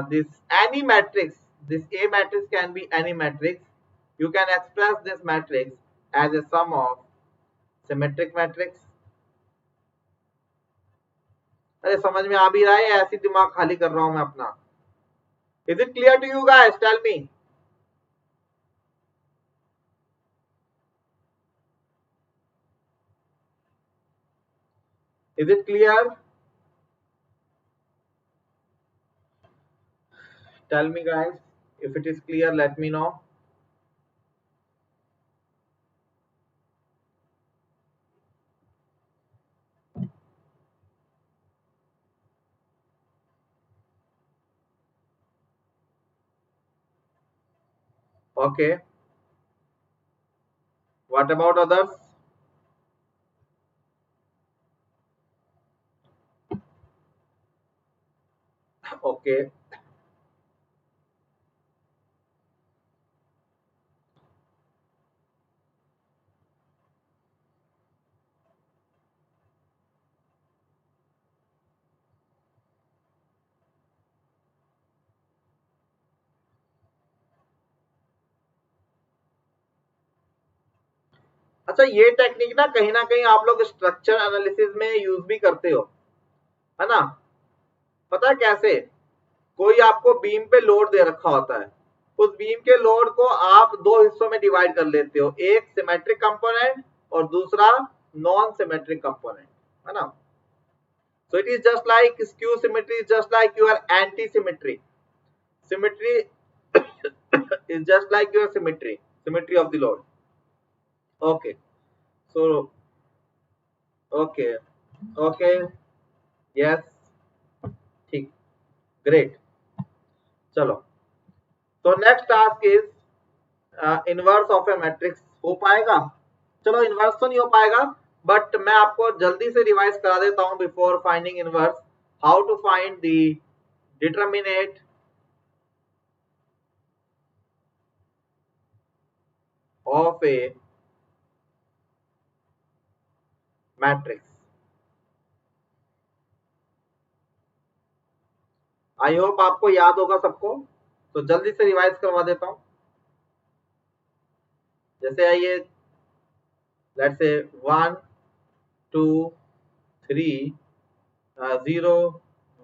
this any matrix. This A matrix can be any matrix. You can express this matrix as a sum of symmetric matrix. अरे समझ में आ भी रहा है, ऐसी दिमाग खाली कर रहा हूं मैं अपना? Is it clear to you guys? Tell me. Is it clear? Tell me guys. If it is clear, let me know. Okay, what about others? Okay, अच्छा ये टेक्निक ना कहीं आप लोग स्ट्रक्चर एनालिसिस में यूज भी करते हो, है ना? पता है कैसे? कोई आपको बीम पे लोड दे रखा होता है, उस बीम के लोड को आप दो हिस्सों में डिवाइड कर लेते हो, एक सिमेट्रिक कंपोनेंट और दूसरा नॉन सिमेट्रिक कंपोनेंट, है ना? So it is just like skew symmetry is just like your anti-symmetry. Symmetry is just like your symmetry of the load. Okay. So okay, okay, yes, ठीक, great. चलो, तो next task is inverse of a matrix. हो पाएगा? चलो inverse तो नहीं हो पाएगा, बट मैं आपको जल्दी से रिवाइज करा देता हूं before finding inverse, how to find the determinant of a matrix. I hope आपको याद होगा सबको, तो जल्दी से रिवाइज करवा देता हूं। जैसे आइए, लेट्स से 1 2 3 0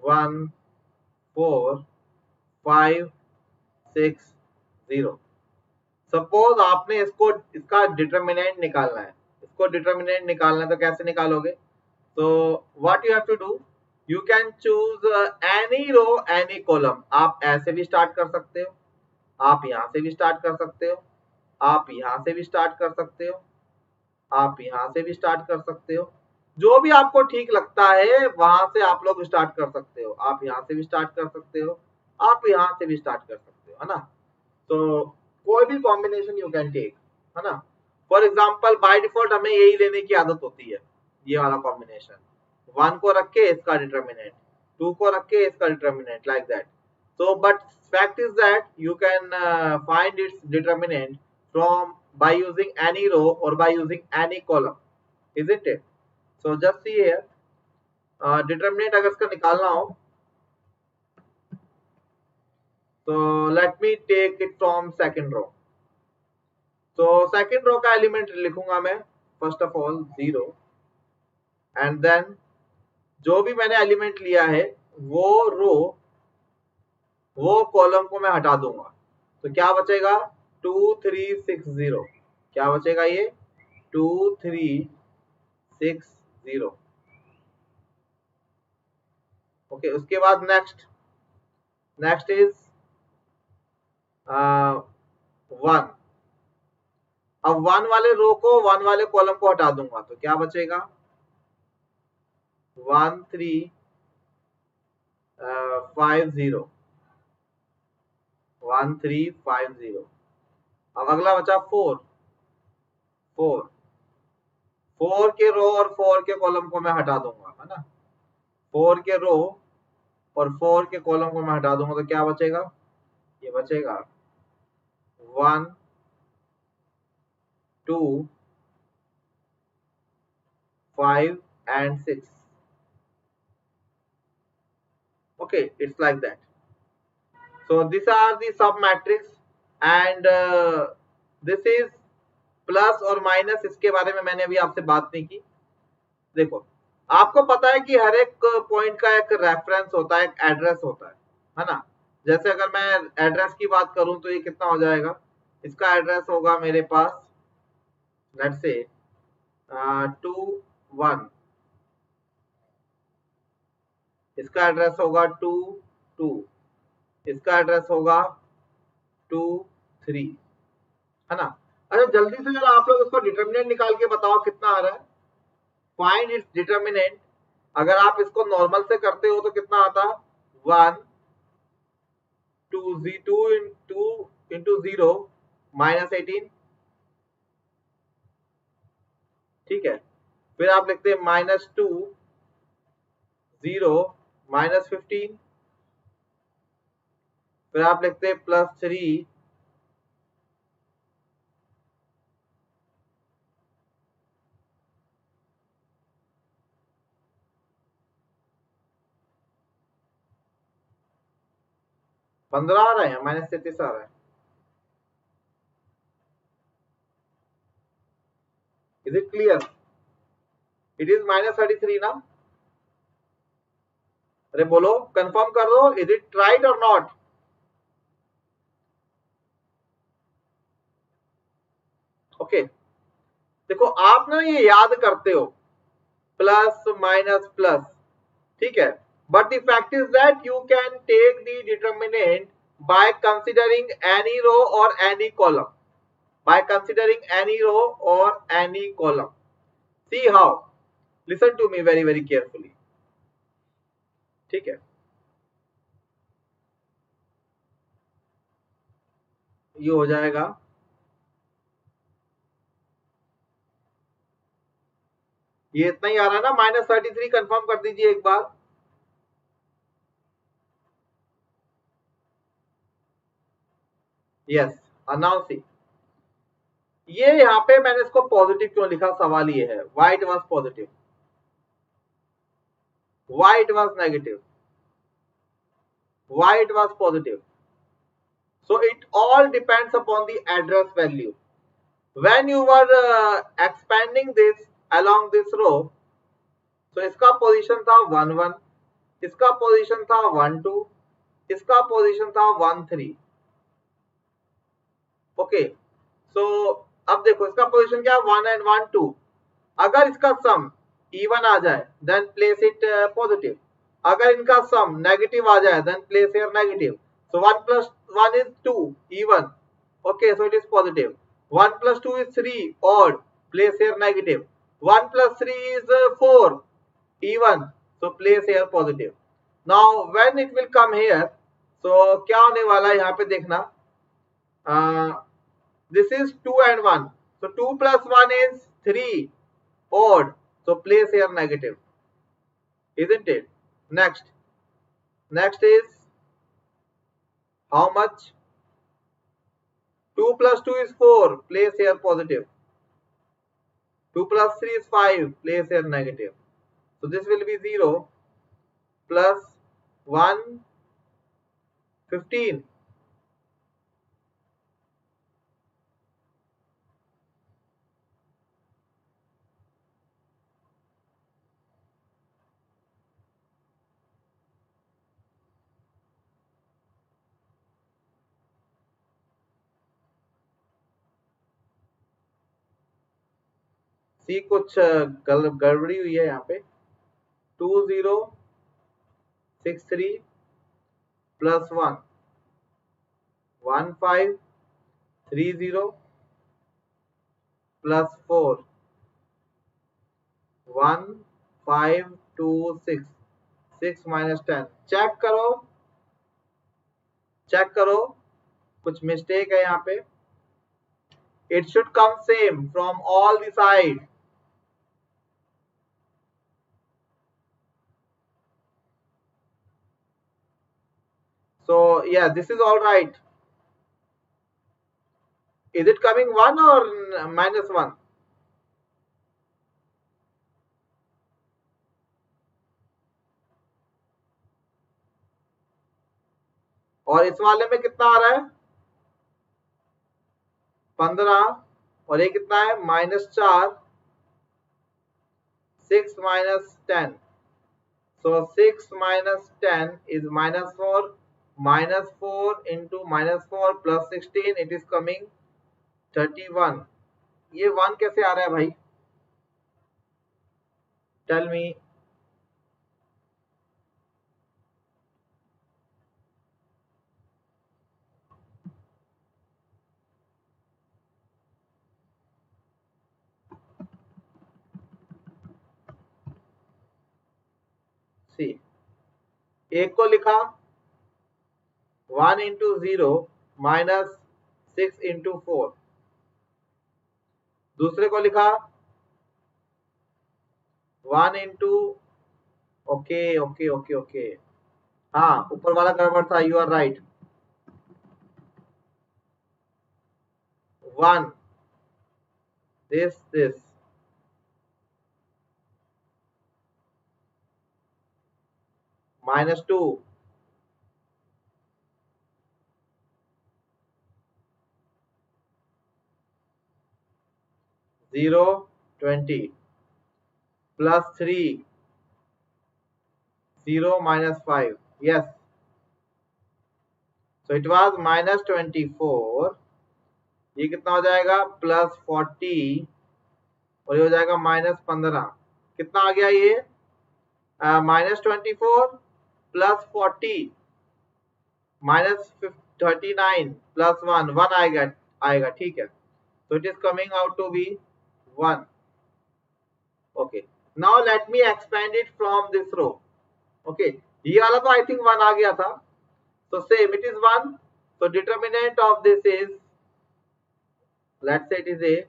1 4 5 6 0। सपोज आपने इसका डिटरमिनेंट निकालना है, इसको डिटरमिनेंट निकालना है, तो कैसे निकालोगे? तो what you have to do, you can choose any row any column. आप ऐसे भी स्टार्ट कर सकते हो, आप यहां से भी स्टार्ट कर सकते हो, आप यहां से भी स्टार्ट कर सकते हो, आप यहां से भी स्टार्ट कर सकते हो, जो भी आपको ठीक लगता है वहां से आप लोग स्टार्ट कर सकते हो। आप यहां से भी स्टार्ट कर सकते हो, आप यहां से भी स्टार्ट कर सकते हो, है ना? तो कोई भी कॉम्बिनेशन यू कैन टेक, है ना? फॉर एग्जाम्पल बाय डिफॉल्ट हमें यही लेने की आदत होती है, ये वाला कॉम्बिनेशन, 1 को रख के इसका डिटरमिनेंट, 2 को रख के इसका determinant, like that. So but fact is that you can find its determinant from by using any row or by using any column, isn't it? So just see here, determinant अगर इसका निकालना हो, so let me take it from second row. तो second row का element लिखूंगा मैं first of all 0, and then जो भी मैंने एलिमेंट लिया है वो रो वो कॉलम को मैं हटा दूंगा, तो क्या बचेगा? 2 3 6 0। क्या बचेगा? ये 2 3 6 0। ओके, उसके बाद नेक्स्ट इज 1। अब 1 वाले रो को 1 वाले कॉलम को हटा दूंगा, तो क्या बचेगा? 1 3 5 0, 1 3 5 0। अब अगला बचा 4 के रो और 4 के कॉलम को मैं हटा दूंगा, है ना? 4 के रो और 4 के कॉलम को मैं हटा दूंगा, तो क्या बचेगा? ये बचेगा 1 2 5 and 6। okay, it's like that. So these are the sub matrix, and this is plus और माइनस, इसके बारे में मैंने अभी आपसे बात नहीं की। देखो, आपको पता है कि हर एक पॉइंट का एक रेफरेंस होता है, एक एड्रेस होता है ना? जैसे अगर मैं एड्रेस की बात करूं तो ये कितना हो जाएगा? इसका एड्रेस होगा मेरे पास, लेट्स से 2 1, इसका एड्रेस होगा 2 2, इसका एड्रेस होगा 2 3, है ना? अच्छा जल्दी से जरा आप लोग इसको डिटरमिनेंट निकाल के बताओ कितना आ रहा है। Find its determinant. अगर आप इसको नॉर्मल से करते हो तो कितना आता? 1 2 2 इंटू 0 -18, ठीक है। फिर आप लिखते हैं -2, 0, -15, फिर आप लिखते हैं +3, 15 आ रहा है, -33 आ रहा है। Is it clear? It is -33 ना? अरे बोलो, कंफर्म कर दो, इज इट राइट और नॉट? ओके, देखो आप ना ये याद करते हो, प्लस माइनस प्लस, ठीक है, but the fact is that you can take the determinant by considering any row और any column, by considering any row or any column. See how? Listen to me very carefully. ठीक है, ये हो जाएगा, ये इतना ही आ रहा है ना, -33 कंफर्म कर दीजिए एक बार। Yes, announce. ये यहाँ पे मैंने इसको पॉजिटिव क्यों लिखा, सवाल ये है, why it was positive, why it was negative, why it was positive? So it all depends upon the address value. When you were expanding this along this row, so इसका पोजीशन था 1 1, इसका position था 1 2, इसका position था 1 3। Okay, सो अब देखो इसका position क्या है, 1 एंड 1 2। अगर इसका सम इवन आ जाए देन प्लेस इट पॉजिटिव, अगर इनका सम नेगेटिव आ जाए then place here negative. So 1 + 1 is 2 even, okay, so it is positive। 1 + 2 is 3 odd, place here negative। 1 + 3 is 4 even, so place here positive। now when it will come here, so क्या होने वाला है यहाँ पे देखना, this is 2 and 1, so 2 + 1 is 3 odd, so place here negative, isn't it? Next is how much? 2 + 2 is 4, place here positive। 2 + 3 is 5, place here negative, so this will be 0 plus 1 15। सी कुछ गड़बड़ी हुई है यहाँ पे। 2063 plus 1 1530 plus 4 1526 6 minus 10। चेक करो कुछ mistake है यहाँ पे। It should come same from all the side. So yeah, this is all right. Is it coming 1 or -1? और इस वाले में कितना आ रहा है? 15, और ये कितना है? -4, 6 minus 10, so 6 minus 10 is -4, -4 into -4 plus 16, it is coming 31। ये 1 कैसे आ रहा है भाई? Tell me. सी, एक को लिखा 1 into 0 minus 6 इंटू 4, दूसरे को लिखा 1 into, okay okay okay okay, हाँ ऊपर वाला गड़बड़ था, you are right, 1 this minus 2 0 20 plus 3 0 minus 5, yes, so it was minus 24, ये कितना हो जाएगा प्लस 40 और ये हो जाएगा माइनस 15, कितना आ गया ये -24 प्लस 40 माइनस 39 प्लस 1 आएगा, ठीक है, so it is coming out to be 1. Okay, now let me expand it from this row. Okay, ये वाला तो I think 1 आ गया था, so same it is 1, so determinant of this is, let's say it is a,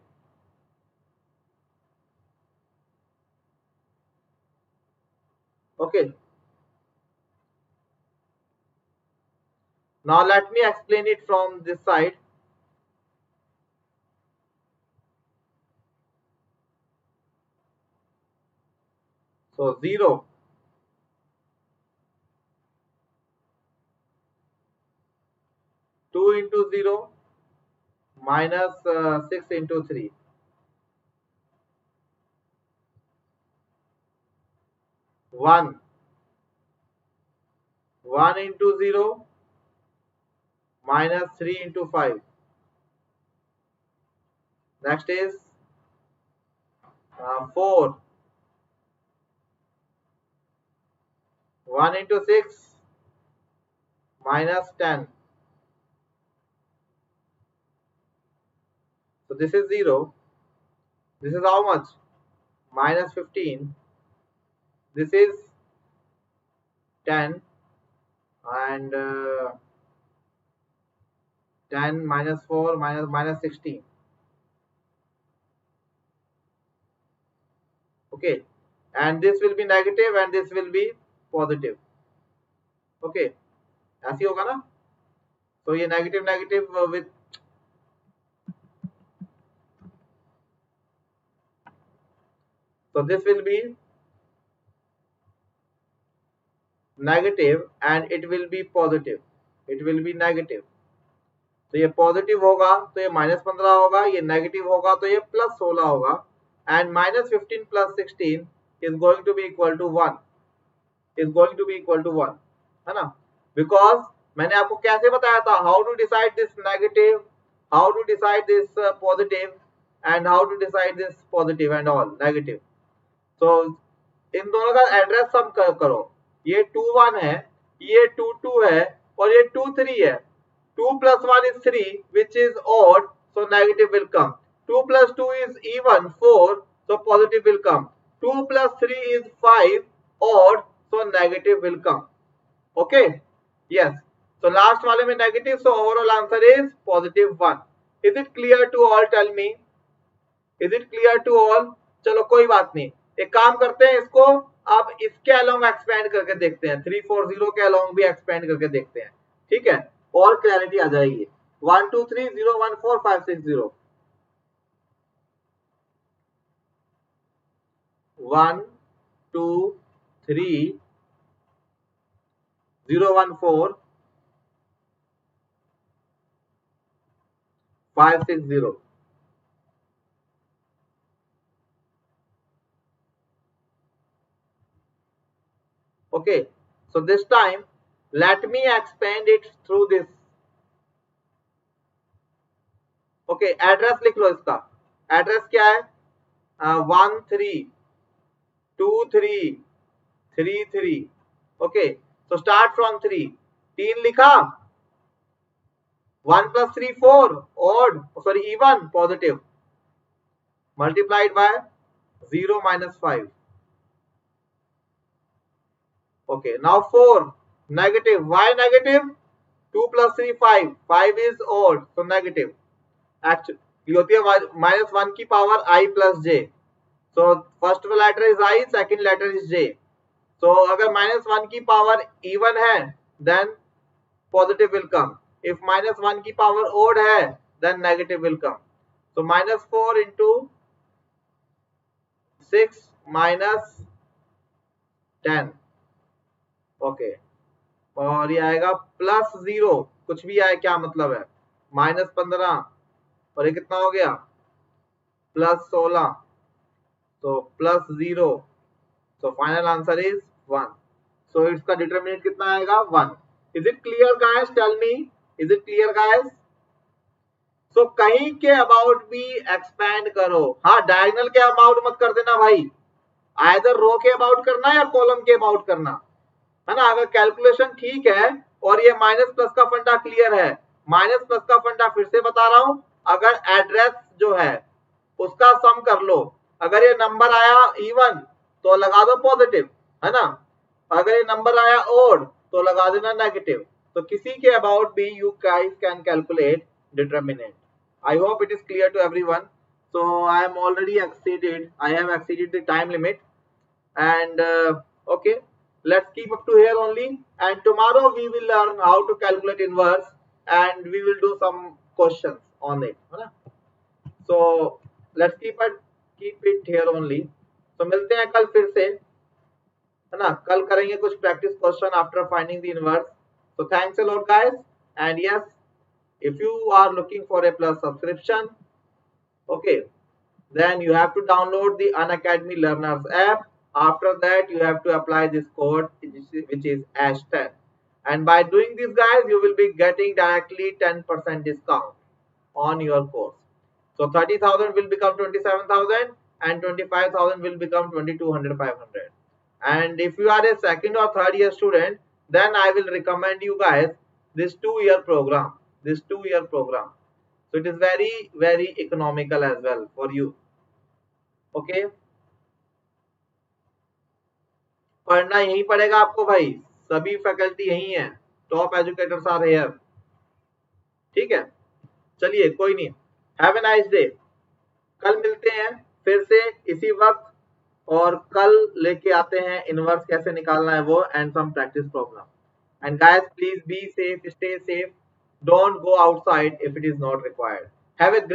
okay, now let me explain it from this side. So 0 2 into 0 minus 6 into 3, 1 into 0 minus 3 into 5, next is 4 1 into 6 minus 10, so this is 0, this is how much, minus 15, this is 10, and 10 minus 4 minus 16, okay, and this will be negative and this will be positive, okay, ऐसी होगा ना, so ये negative with, so this will be negative and it will be positive, it will be negative, तो ये positive होगा तो ये -15 होगा, ये नेगेटिव होगा तो ये +16 होगा, and -15 + 16 is going to be equal to 1, is going to be equal to 1, है ना, बिकॉज मैंने आपको कैसे बताया था, how to decide this negative, how to decide this positive, and how to decide this positive and all negative, तो इन दोनों का एड्रेस सम करो, ये 2 1 है, ये 2 2 है और ये 2 3 है, 2 plus 1 is 3 which is odd, so negative will come, 2 plus 2 is even 4, so positive will come, 2 plus 3 is 5 odd, so negative will come, okay, yes, so last वाले में negative, so overall answer is +1. Is it clear to all? Tell me, is it clear to all? चलो कोई बात नहीं, एक काम करते हैं, इसको अब इसके अलोंग एक्सपेंड करके देखते हैं, 340 के अलोंग भी एक्सपेंड करके देखते हैं, ठीक है, और क्लैरिटी आ जाएगी, 1 2 3 0 1 4 5 6 0, 1 2 3 0 1 4 5 6 0, okay, so this time let me expand it through this, okay, address लिख लो, इसका एड्रेस क्या है, 1 3 2 3 3 3, okay, so start from 3, 3 लिखा, 1 plus 3 4 odd, sorry even positive, multiplied by 0 minus 5, okay, now 4 negative, why negative, 2 plus 3 5, 5 is odd, so negative. Actually होती है -1 की power I plus j. So first letter is I, second letter is j. So अगर -1 की power even है then positive will come. If -1 की power odd है then negative will come. So -4 into 6 minus 10. Okay और ये आएगा +0, कुछ भी आए क्या मतलब है, -15 और ये कितना हो गया +16, तो +0, so final answer is 1. So इसका डिटरमिनेंट कितना आएगा 1. Is it clear guys? Tell me, is it clear guys? So कहीं के अबाउट भी एक्सपैंड करो, हाँ डायगोनल के अबाउट मत कर देना भाई, आइदर रो के अबाउट करना या कॉलम के अबाउट करना है ना. अगर कैलकुलेशन ठीक है और ये माइनस प्लस का फंडा क्लियर है, माइनस प्लस का फंडा फिर से बता रहा हूं, अगर एड्रेस जो है उसका सम कर लो, अगर ये नंबर आया इवन तो लगा दो पॉजिटिव, है ना, अगर ये नंबर आया ओड तो लगा देना नेगेटिव. तो किसी के अबाउट भी you guys can calculate determinant. I hope it is clear to everyone. So I am already exceeded. I have exceeded the time limit, and okay, let's keep up to here only. And tomorrow we will learn how to calculate inverse, and we will do some questions on it. है ना? So let's keep it here only. So मिलते हैं कल फिर से, है ना, कल करेंगे कुछ practice question after finding the inverse. So thanks a lot guys, and yes, if you are looking for a plus subscription, okay, then you have to download the Unacademy Learners app. After that you have to apply this code which is #10, and by doing this guys you will be getting directly 10% discount on your course. So 30,000 will become 27,000 and 25,000 will become 2200 500. And if you are a second or third year student, then I will recommend you guys this 2-year program. So it is very economical as well for you. Okay, पढ़ना यहीं पड़ेगा आपको भाई, सभी faculty यहीं है, top educators are here. ठीक है, चलिए कोई नहीं, हैव ए नाइस डे. कल मिलते हैं फिर से इसी वक्त, और कल लेके आते हैं इनवर्स कैसे निकालना है वो, and some practice problem. And guys please be safe, stay safe, don't go outside if it is not required. Have a great